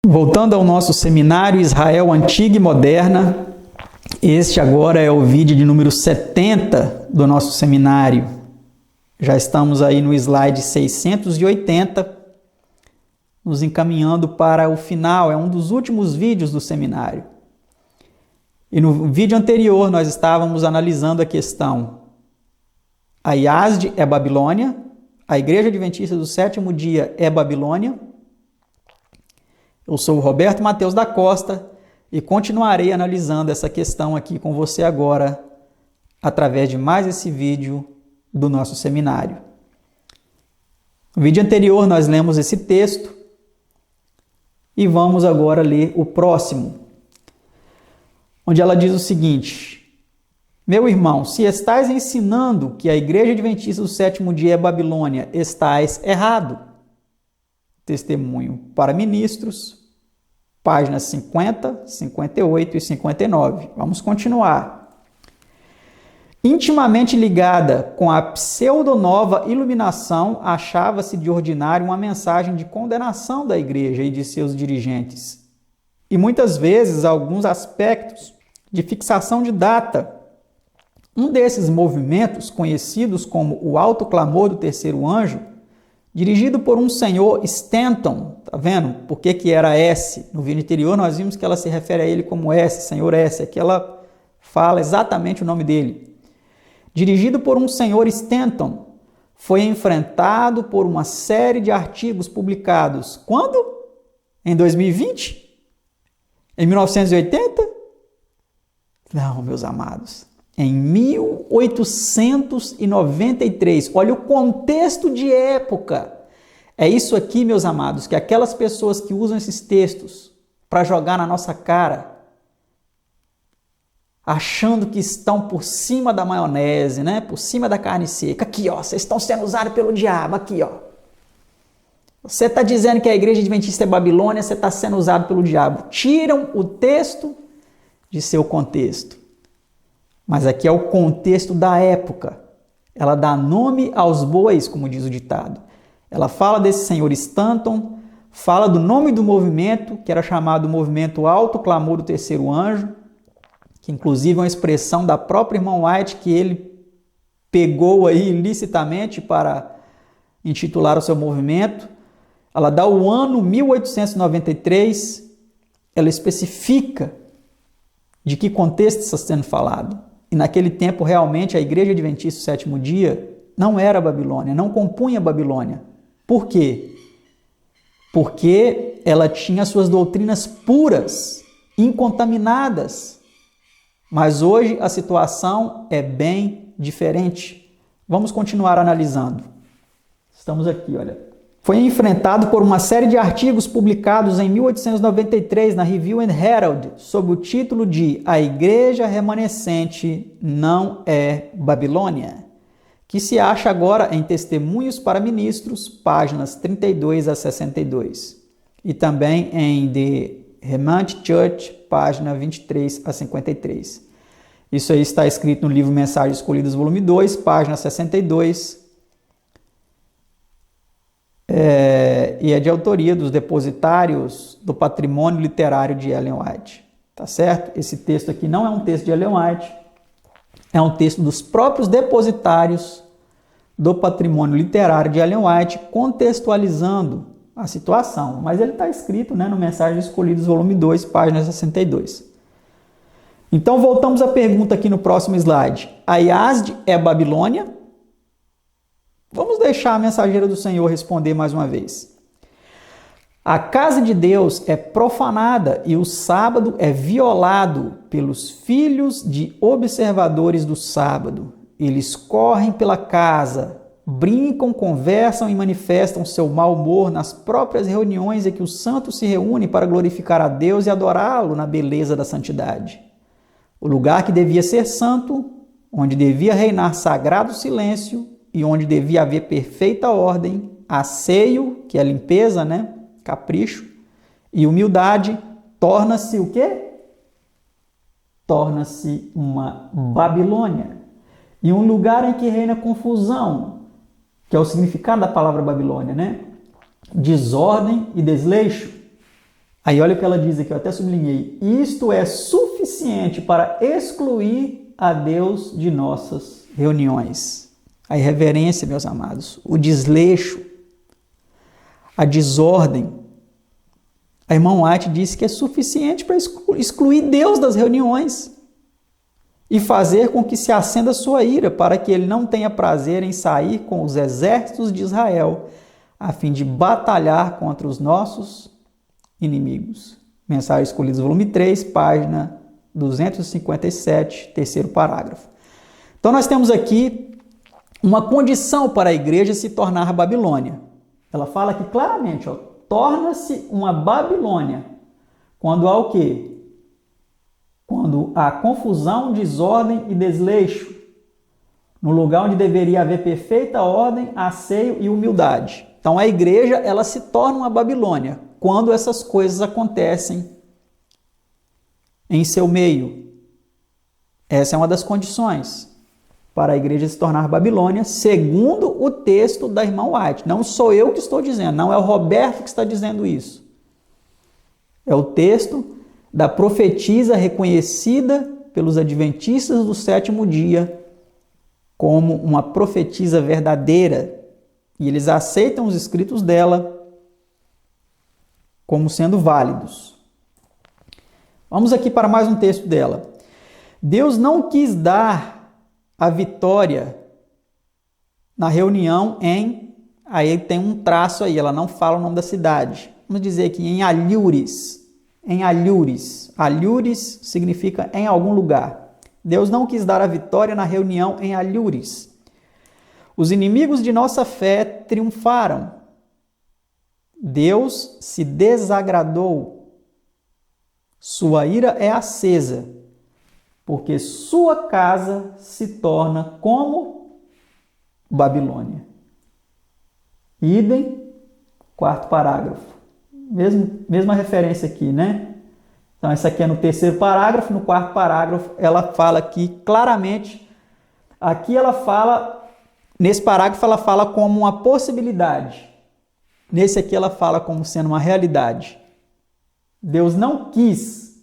Voltando ao nosso seminário Israel Antiga e Moderna, este agora é o vídeo de número 70 do nosso seminário. Já estamos aí no slide 680, nos encaminhando para o final, é um dos últimos vídeos do seminário. E no vídeo anterior nós estávamos analisando a questão: a IASD é Babilônia, a Igreja Adventista do Sétimo Dia é Babilônia. Eu sou o Roberto Mateus da Costa e continuarei analisando essa questão aqui com você agora, através de mais esse vídeo do nosso seminário. No vídeo anterior nós lemos esse texto e vamos agora ler o próximo, onde ela diz o seguinte: meu irmão, se estais ensinando que a Igreja Adventista do Sétimo Dia é Babilônia, estais errado. Testemunho para Ministros, páginas 50, 58 e 59. Vamos continuar. Intimamente ligada com a pseudonova iluminação, achava-se de ordinário uma mensagem de condenação da Igreja e de seus dirigentes, e muitas vezes alguns aspectos de fixação de data. Um desses movimentos, conhecidos como o Alto Clamor do Terceiro Anjo, dirigido por um senhor Stanton, tá vendo? Por que era S? No vídeo anterior nós vimos que ela se refere a ele como S, senhor S, aqui ela fala exatamente o nome dele. Dirigido por um senhor Stanton, foi enfrentado por uma série de artigos publicados. Quando? Em 2020? Em 1980? Não, meus amados. Em 1893. Olha o contexto de época. É isso aqui, meus amados, que aquelas pessoas que usam esses textos para jogar na nossa cara, achando que estão por cima da maionese, né? Por cima da carne seca. Aqui, ó, vocês estão sendo usados pelo diabo. Aqui, ó. Você está dizendo que a Igreja Adventista é Babilônia, você está sendo usado pelo diabo. Tiram o texto de seu contexto. Mas aqui é o contexto da época. Ela dá nome aos bois, como diz o ditado. Ela fala desse senhor Stanton, fala do nome do movimento, que era chamado Movimento Alto Clamor do Terceiro Anjo, que inclusive é uma expressão da própria irmã White, que ele pegou aí ilicitamente para intitular o seu movimento. Ela dá o ano 1893, ela especifica de que contexto está sendo falado. E naquele tempo, realmente, a Igreja Adventista do Sétimo Dia não era Babilônia, não compunha Babilônia. Por quê? Porque ela tinha suas doutrinas puras, incontaminadas. Mas hoje a situação é bem diferente. Vamos continuar analisando. Estamos aqui, olha. Foi enfrentado por uma série de artigos publicados em 1893 na Review and Herald, sob o título de A Igreja Remanescente Não é Babilônia, que se acha agora em Testemunhos para Ministros, páginas 32 a 62, e também em The Remnant Church, página 23 a 53. Isso aí está escrito no livro Mensagens Escolhidas, volume 2, página 62, e é de autoria dos depositários do patrimônio literário de Ellen White. Tá certo? Esse texto aqui não é um texto de Ellen White, é um texto dos próprios depositários do patrimônio literário de Ellen White, contextualizando a situação. Mas ele está escrito, né, no Mensagens Escolhidas, volume 2, página 62. Então, voltamos à pergunta aqui no próximo slide. A IASD é Babilônia? Vamos deixar a mensageira do Senhor responder mais uma vez. A casa de Deus é profanada e o sábado é violado pelos filhos de observadores do sábado. Eles correm pela casa, brincam, conversam e manifestam seu mau humor nas próprias reuniões em que os santos se reúnem para glorificar a Deus e adorá-lo na beleza da santidade. O lugar que devia ser santo, onde devia reinar sagrado silêncio, e onde devia haver perfeita ordem, asseio, que é limpeza, né? Capricho, e humildade, torna-se o quê? Torna-se uma Babilônia. E um lugar em que reina confusão, que é o significado da palavra Babilônia, né? Desordem e desleixo. Aí olha o que ela diz aqui, eu até sublinhei. Isto é suficiente para excluir a Deus de nossas reuniões. A irreverência, meus amados, o desleixo, a desordem. A irmã White disse que é suficiente para excluir Deus das reuniões e fazer com que se acenda sua ira, para que ele não tenha prazer em sair com os exércitos de Israel, a fim de batalhar contra os nossos inimigos. Mensagens Escolhidas, volume 3, página 257, terceiro parágrafo. Então nós temos aqui uma condição para a igreja se tornar Babilônia. Ela fala aqui claramente, torna-se uma Babilônia quando há o quê? Quando há confusão, desordem e desleixo, no lugar onde deveria haver perfeita ordem, asseio e humildade. Então a igreja, ela se torna uma Babilônia quando essas coisas acontecem em seu meio. Essa é uma das condições para a igreja se tornar Babilônia, segundo o texto da irmã White. Não sou eu que estou dizendo, não é o Roberto que está dizendo isso. É o texto da profetisa reconhecida pelos adventistas do sétimo dia como uma profetisa verdadeira. E eles aceitam os escritos dela como sendo válidos. Vamos aqui para mais um texto dela. Deus não quis dar a vitória na reunião em... Aí tem um traço aí, ela não fala o nome da cidade. Vamos dizer aqui em Alhures. Em Alhures. Alhures significa em algum lugar. Deus não quis dar a vitória na reunião em Alhures. Os inimigos de nossa fé triunfaram. Deus se desagradou. Sua ira é acesa, porque sua casa se torna como Babilônia. Idem, quarto parágrafo. Mesma referência aqui, né? Então, essa aqui é no terceiro parágrafo. No quarto parágrafo, ela fala aqui claramente. Aqui ela fala, nesse parágrafo, ela fala como uma possibilidade. Nesse aqui, ela fala como sendo uma realidade. Deus não quis.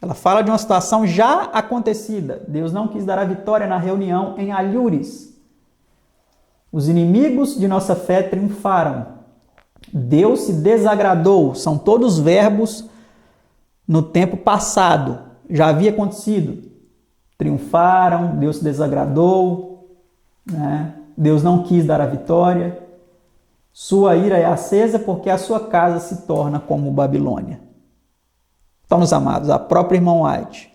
Ela fala de uma situação já acontecida. Deus não quis dar a vitória na reunião em Alhures. Os inimigos de nossa fé triunfaram. Deus se desagradou. São todos verbos no tempo passado. Já havia acontecido. Triunfaram, Deus se desagradou, né? Deus não quis dar a vitória. Sua ira é acesa porque a sua casa se torna como Babilônia. Então, meus amados, a própria irmã White,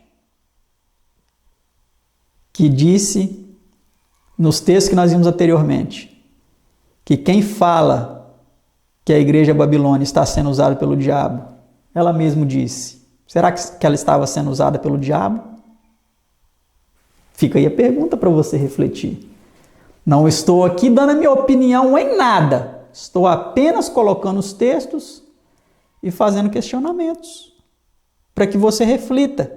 que disse nos textos que nós vimos anteriormente, que quem fala que a igreja Babilônia está sendo usada pelo diabo, ela mesma disse, será que ela estava sendo usada pelo diabo? Fica aí a pergunta para você refletir. Não estou aqui dando a minha opinião em nada. Estou apenas colocando os textos e fazendo questionamentos para que você reflita.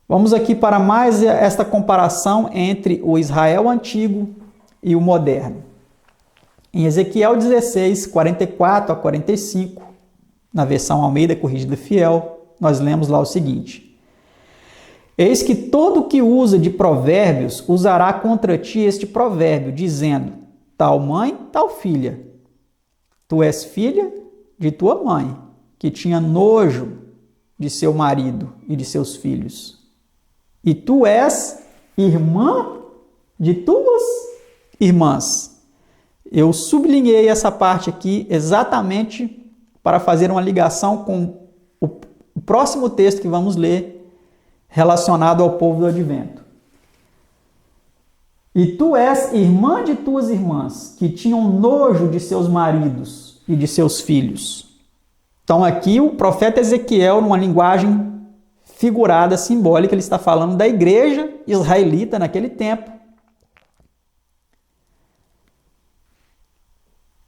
Vamos aqui para mais esta comparação entre o Israel antigo e o moderno. Em Ezequiel 16, 44 a 45, na versão Almeida Corrigida Fiel, nós lemos lá o seguinte: Eis que todo que usa de provérbios usará contra ti este provérbio, dizendo: tal mãe, tal filha. Tu és filha de tua mãe, que tinha nojo de seu marido e de seus filhos. E tu és irmã de tuas irmãs. Eu sublinhei essa parte aqui exatamente para fazer uma ligação com o próximo texto que vamos ler, relacionado ao povo do advento. E tu és irmã de tuas irmãs, que tinham nojo de seus maridos e de seus filhos. Então aqui o profeta Ezequiel, numa linguagem figurada, simbólica, ele está falando da igreja israelita naquele tempo.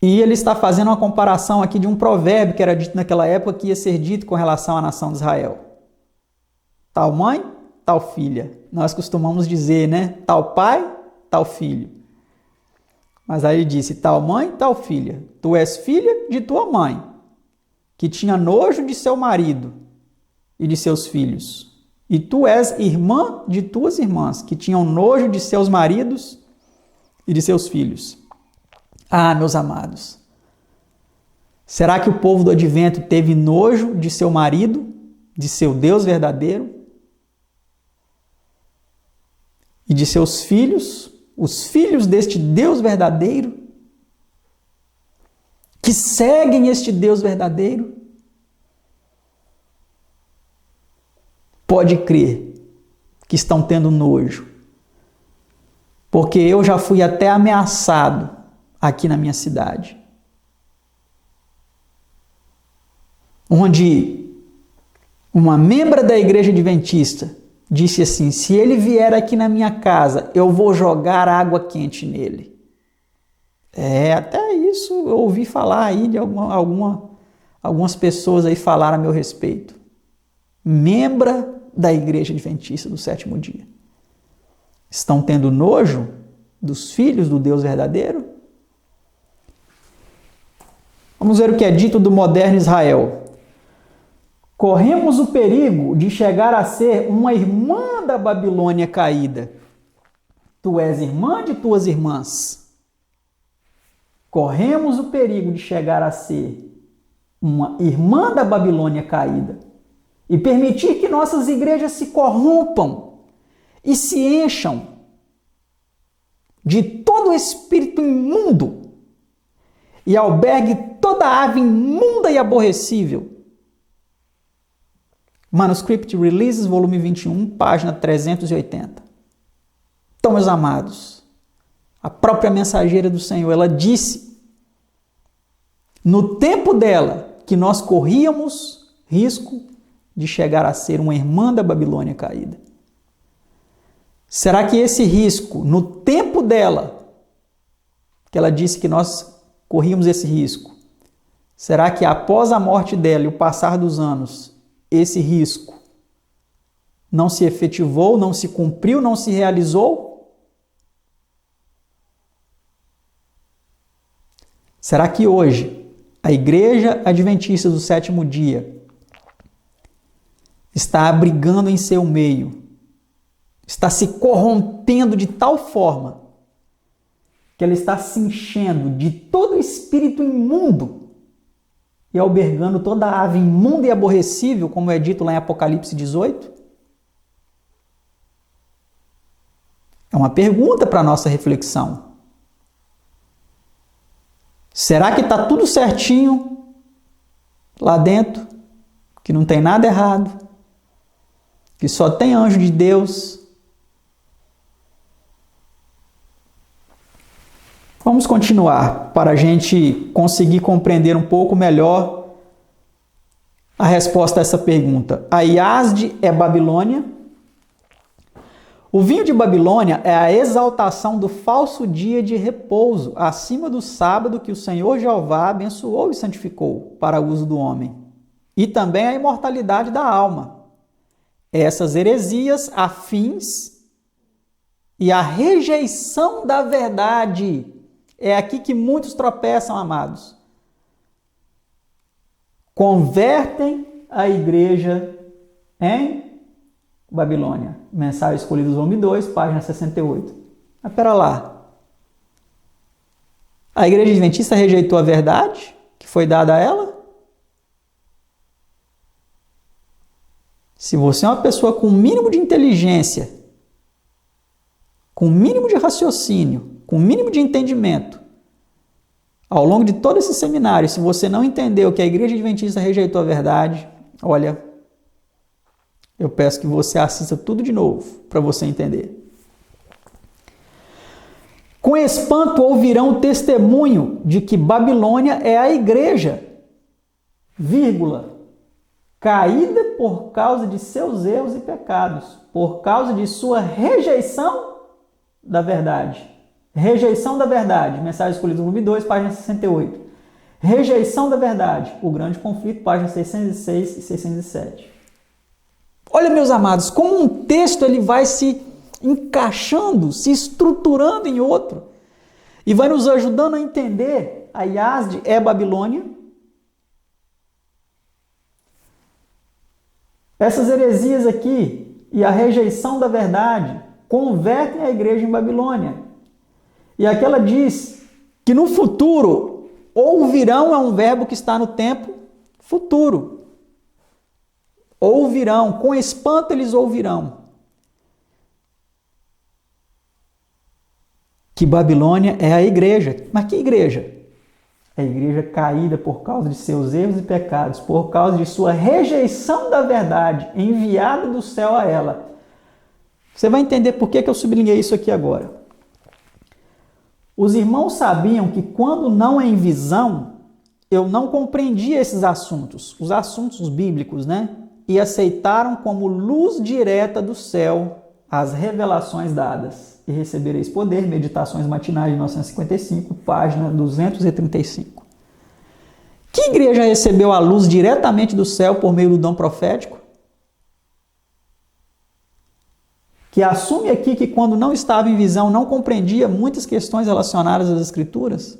E ele está fazendo uma comparação aqui de um provérbio que era dito naquela época, que ia ser dito com relação à nação de Israel. Tal mãe, tal filha. Nós costumamos dizer, né? Tal pai, tal filho. Mas aí ele disse, tal mãe, tal filha. Tu és filha de tua mãe. que tinha nojo de seu marido e de seus filhos. E tu és irmã de tuas irmãs, que tinham nojo de seus maridos e de seus filhos. Ah, meus amados, será que o povo do advento teve nojo de seu marido, de seu Deus verdadeiro e de seus filhos, os filhos deste Deus verdadeiro, que seguem este Deus verdadeiro? Pode crer que estão tendo nojo, porque eu já fui até ameaçado aqui na minha cidade, onde uma membra da igreja adventista disse assim: se ele vier aqui na minha casa, eu vou jogar água quente nele. Até isso eu ouvi falar aí de algumas pessoas aí falaram a meu respeito. Membra da igreja adventista do sétimo dia. Estão tendo nojo dos filhos do Deus verdadeiro? Vamos ver o que é dito do moderno Israel. Corremos o perigo de chegar a ser uma irmã da Babilônia caída. Tu és irmã de tuas irmãs. Corremos o perigo de chegar a ser uma irmã da Babilônia caída e permitir que nossas igrejas se corrompam e se encham de todo espírito imundo e albergue toda ave imunda e aborrecível. Manuscript Releases, volume 21, página 380. Então, meus amados, a própria mensageira do Senhor, ela disse, no tempo dela, que nós corríamos risco de chegar a ser uma irmã da Babilônia caída. Será que esse risco, no tempo dela, que ela disse que nós corríamos esse risco, será que após a morte dela e o passar dos anos, esse risco não se efetivou, não se cumpriu, não se realizou? Será que hoje a Igreja Adventista do Sétimo Dia está abrigando em seu meio, está se corrompendo de tal forma que ela está se enchendo de todo espírito imundo e albergando toda ave imunda e aborrecível, como é dito lá em Apocalipse 18? É uma pergunta para a nossa reflexão. Será que está tudo certinho lá dentro? Que não tem nada errado? Que só tem anjo de Deus? Vamos continuar para a gente conseguir compreender um pouco melhor a resposta a essa pergunta. A Yazde é Babilônia? O vinho de Babilônia é a exaltação do falso dia de repouso, acima do sábado que o Senhor Jeová abençoou e santificou para uso do homem. E também a imortalidade da alma. Essas heresias afins e a rejeição da verdade. É aqui que muitos tropeçam, amados. Convertem a igreja em Babilônia. Mensagem Escolhidos, volume 2, página 68. Mas pera lá. A igreja adventista rejeitou a verdade que foi dada a ela? Se você é uma pessoa com o mínimo de inteligência, com o mínimo de raciocínio, com o mínimo de entendimento, ao longo de todo esse seminário, se você não entendeu que a igreja adventista rejeitou a verdade, olha, eu peço que você assista tudo de novo para você entender. Com espanto ouvirão o testemunho de que Babilônia é a igreja, vírgula, caída por causa de seus erros e pecados, por causa de sua rejeição da verdade. Rejeição da verdade, mensagem escolhida, volume 2, página 68. Rejeição da verdade, o grande conflito, página 606 e 607. Olha, meus amados, como um texto ele vai se encaixando, se estruturando em outro e vai nos ajudando a entender. A Yazde é Babilônia. Essas heresias aqui e a rejeição da verdade convertem a igreja em Babilônia. E aqui ela diz que no futuro, ouvirão é um verbo que está no tempo futuro. Ouvirão, com espanto eles ouvirão. Que Babilônia é a igreja. Mas que igreja? A igreja caída por causa de seus erros e pecados, por causa de sua rejeição da verdade, enviada do céu a ela. Você vai entender por que eu sublinhei isso aqui agora. Os irmãos sabiam que quando não é em visão, eu não compreendia esses assuntos, os assuntos bíblicos, né? E aceitaram como luz direta do céu as revelações dadas. E recebereis poder, Meditações Matinais de 1955, página 235. Que igreja recebeu a luz diretamente do céu por meio do dom profético? Que assume aqui que quando não estava em visão, não compreendia muitas questões relacionadas às Escrituras?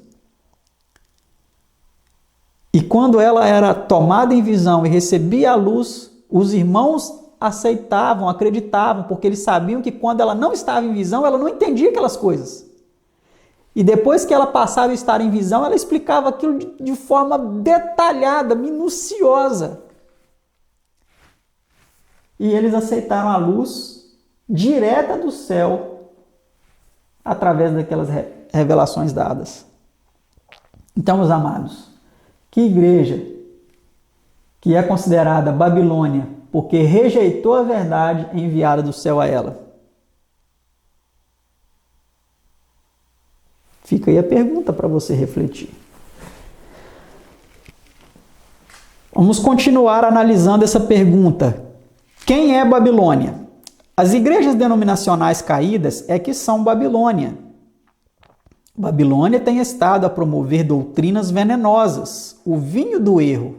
E quando ela era tomada em visão e recebia a luz, os irmãos aceitavam, acreditavam, porque eles sabiam que quando ela não estava em visão, ela não entendia aquelas coisas. E depois que ela passava a estar em visão, ela explicava aquilo de forma detalhada, minuciosa. E eles aceitaram a luz direta do céu através daquelas revelações dadas. Então, meus amados, que igreja que é considerada Babilônia porque rejeitou a verdade enviada do céu a ela? Fica aí a pergunta para você refletir. Vamos continuar analisando essa pergunta. Quem é Babilônia? As igrejas denominacionais caídas é que são Babilônia. Babilônia tem estado a promover doutrinas venenosas, o vinho do erro.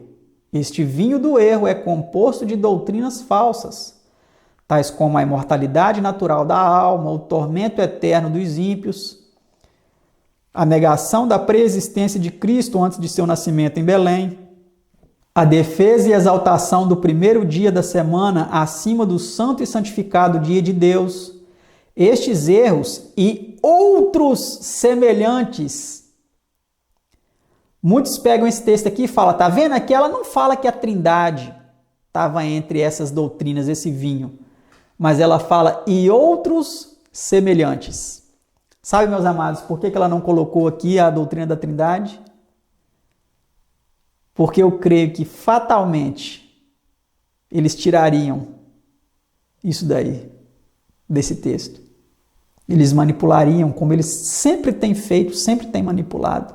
Este vinho do erro é composto de doutrinas falsas, tais como a imortalidade natural da alma, o tormento eterno dos ímpios, a negação da preexistência de Cristo antes de seu nascimento em Belém, a defesa e exaltação do primeiro dia da semana acima do santo e santificado dia de Deus. Estes erros e outros semelhantes. Muitos pegam esse texto aqui e falam, tá vendo? Aqui ela não fala que a Trindade estava entre essas doutrinas, esse vinho. Mas ela fala, e outros semelhantes. Sabe, meus amados, por que ela não colocou aqui a doutrina da Trindade? Porque eu creio que fatalmente eles tirariam isso daí, desse texto. Eles manipulariam, como eles sempre têm feito, sempre têm manipulado.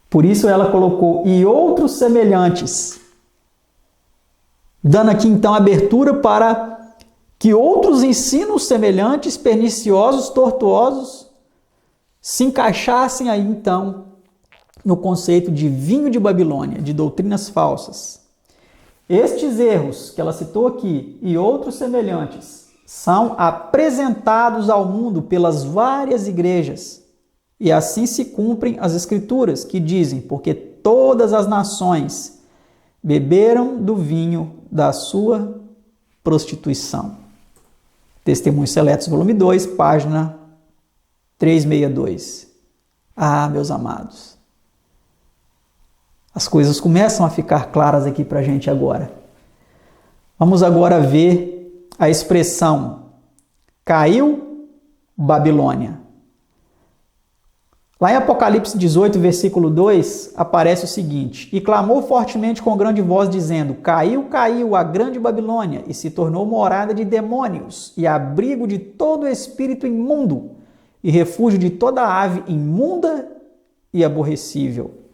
Por isso ela colocou, e outros semelhantes, dando aqui então abertura para que outros ensinos semelhantes, perniciosos, tortuosos, se encaixassem aí então no conceito de vinho de Babilônia, de doutrinas falsas. Estes erros que ela citou aqui e outros semelhantes são apresentados ao mundo pelas várias igrejas. E assim se cumprem as Escrituras, que dizem, porque todas as nações beberam do vinho da sua prostituição. Testemunhos Seletos, volume 2, página 362. Ah, meus amados, as coisas começam a ficar claras aqui para a gente agora. Vamos agora ver a expressão caiu Babilônia. Lá em Apocalipse 18, versículo 2, aparece o seguinte: E clamou fortemente com grande voz, dizendo, Caiu, caiu a grande Babilônia, e se tornou morada de demônios, e abrigo de todo espírito imundo, e refúgio de toda ave imunda e aborrecível.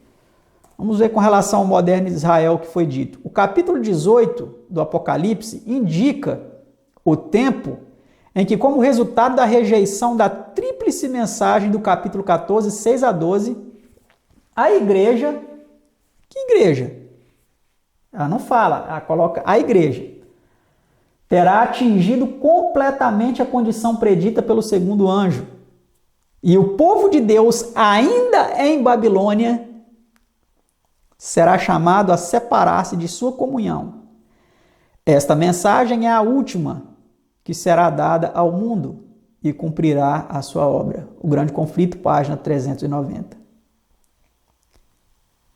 Vamos ver com relação ao moderno Israel o que foi dito. O capítulo 18 do Apocalipse indica o tempo em que, como resultado da rejeição da tríplice mensagem do capítulo 14, 6 a 12, a igreja, que igreja? Ela não fala, ela coloca a igreja, terá atingido completamente a condição predita pelo segundo anjo. E o povo de Deus ainda em Babilônia será chamado a separar-se de sua comunhão. Esta mensagem é a última que será dada ao mundo e cumprirá a sua obra. O Grande Conflito, página 390.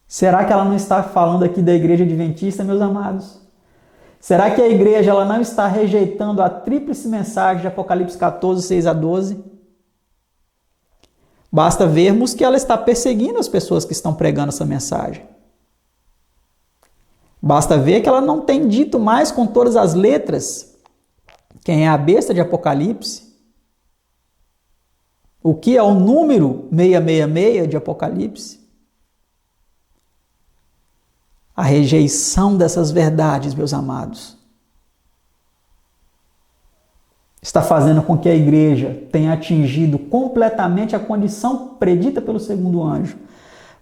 Será que ela não está falando aqui da Igreja Adventista, meus amados? Será que a igreja ela não está rejeitando a tríplice mensagem de Apocalipse 14, 6 a 12? Basta vermos que ela está perseguindo as pessoas que estão pregando essa mensagem. Basta ver que ela não tem dito mais com todas as letras quem é a besta de Apocalipse, o que é o número 666 de Apocalipse. A rejeição dessas verdades, meus amados, está fazendo com que a igreja tenha atingido completamente a condição predita pelo segundo anjo.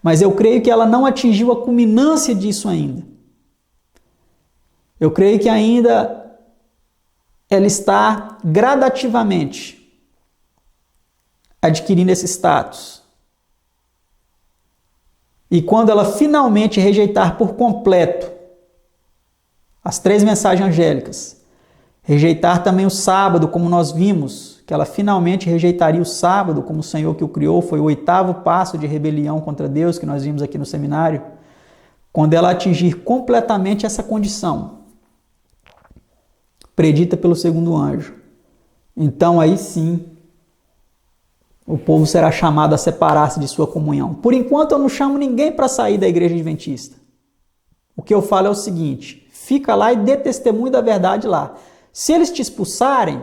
Mas eu creio que ela não atingiu a culminância disso ainda. Eu creio que ainda ela está gradativamente adquirindo esse status. E quando ela finalmente rejeitar por completo as 3 mensagens angélicas, rejeitar também o sábado, como nós vimos, que ela finalmente rejeitaria o sábado como o Senhor que o criou, foi o 8º passo de rebelião contra Deus que nós vimos aqui no seminário. Quando ela atingir completamente essa condição, predita pelo segundo anjo, então aí sim, o povo será chamado a separar-se de sua comunhão. Por enquanto eu não chamo ninguém para sair da igreja adventista. O que eu falo é o seguinte: fica lá e dê testemunho da verdade lá. Se eles te expulsarem,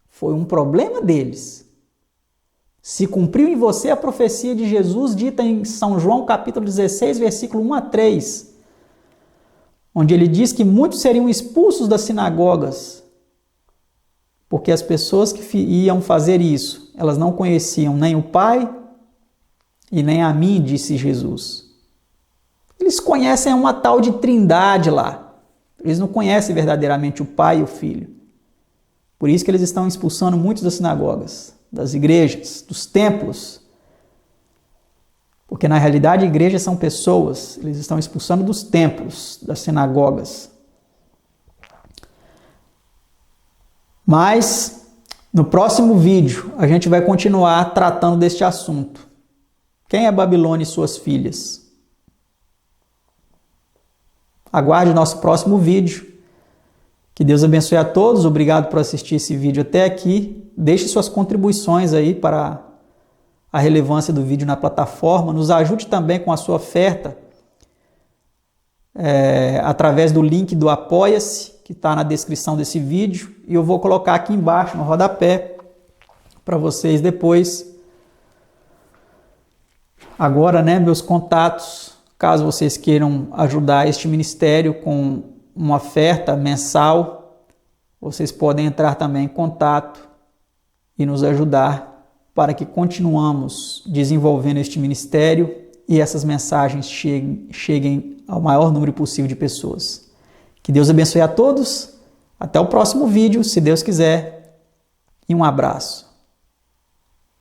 foi um problema deles. Se cumpriu em você a profecia de Jesus dita em São João capítulo 16, versículo 1 a 3, onde ele diz que muitos seriam expulsos das sinagogas, porque as pessoas que iam fazer isso, elas não conheciam nem o Pai e nem a mim, disse Jesus. Eles conhecem uma tal de trindade lá. Eles não conhecem verdadeiramente o Pai e o Filho. Por isso que eles estão expulsando muitos das sinagogas, das igrejas, dos templos. Porque na realidade igrejas são pessoas. Eles estão expulsando dos templos, das sinagogas. Mas no próximo vídeo a gente vai continuar tratando deste assunto. Quem é Babilônia e suas filhas? Aguarde o nosso próximo vídeo. Que Deus abençoe a todos. Obrigado por assistir esse vídeo até aqui. Deixe suas contribuições aí para a relevância do vídeo na plataforma. Nos ajude também com a sua oferta através do link do Apoia-se, que está na descrição desse vídeo, e eu vou colocar aqui embaixo no rodapé para vocês depois. Agora, meus contatos, caso vocês queiram ajudar este ministério com uma oferta mensal, vocês podem entrar também em contato e nos ajudar para que continuamos desenvolvendo este ministério e essas mensagens cheguem ao maior número possível de pessoas. Que Deus abençoe a todos. Até o próximo vídeo, se Deus quiser. E um abraço.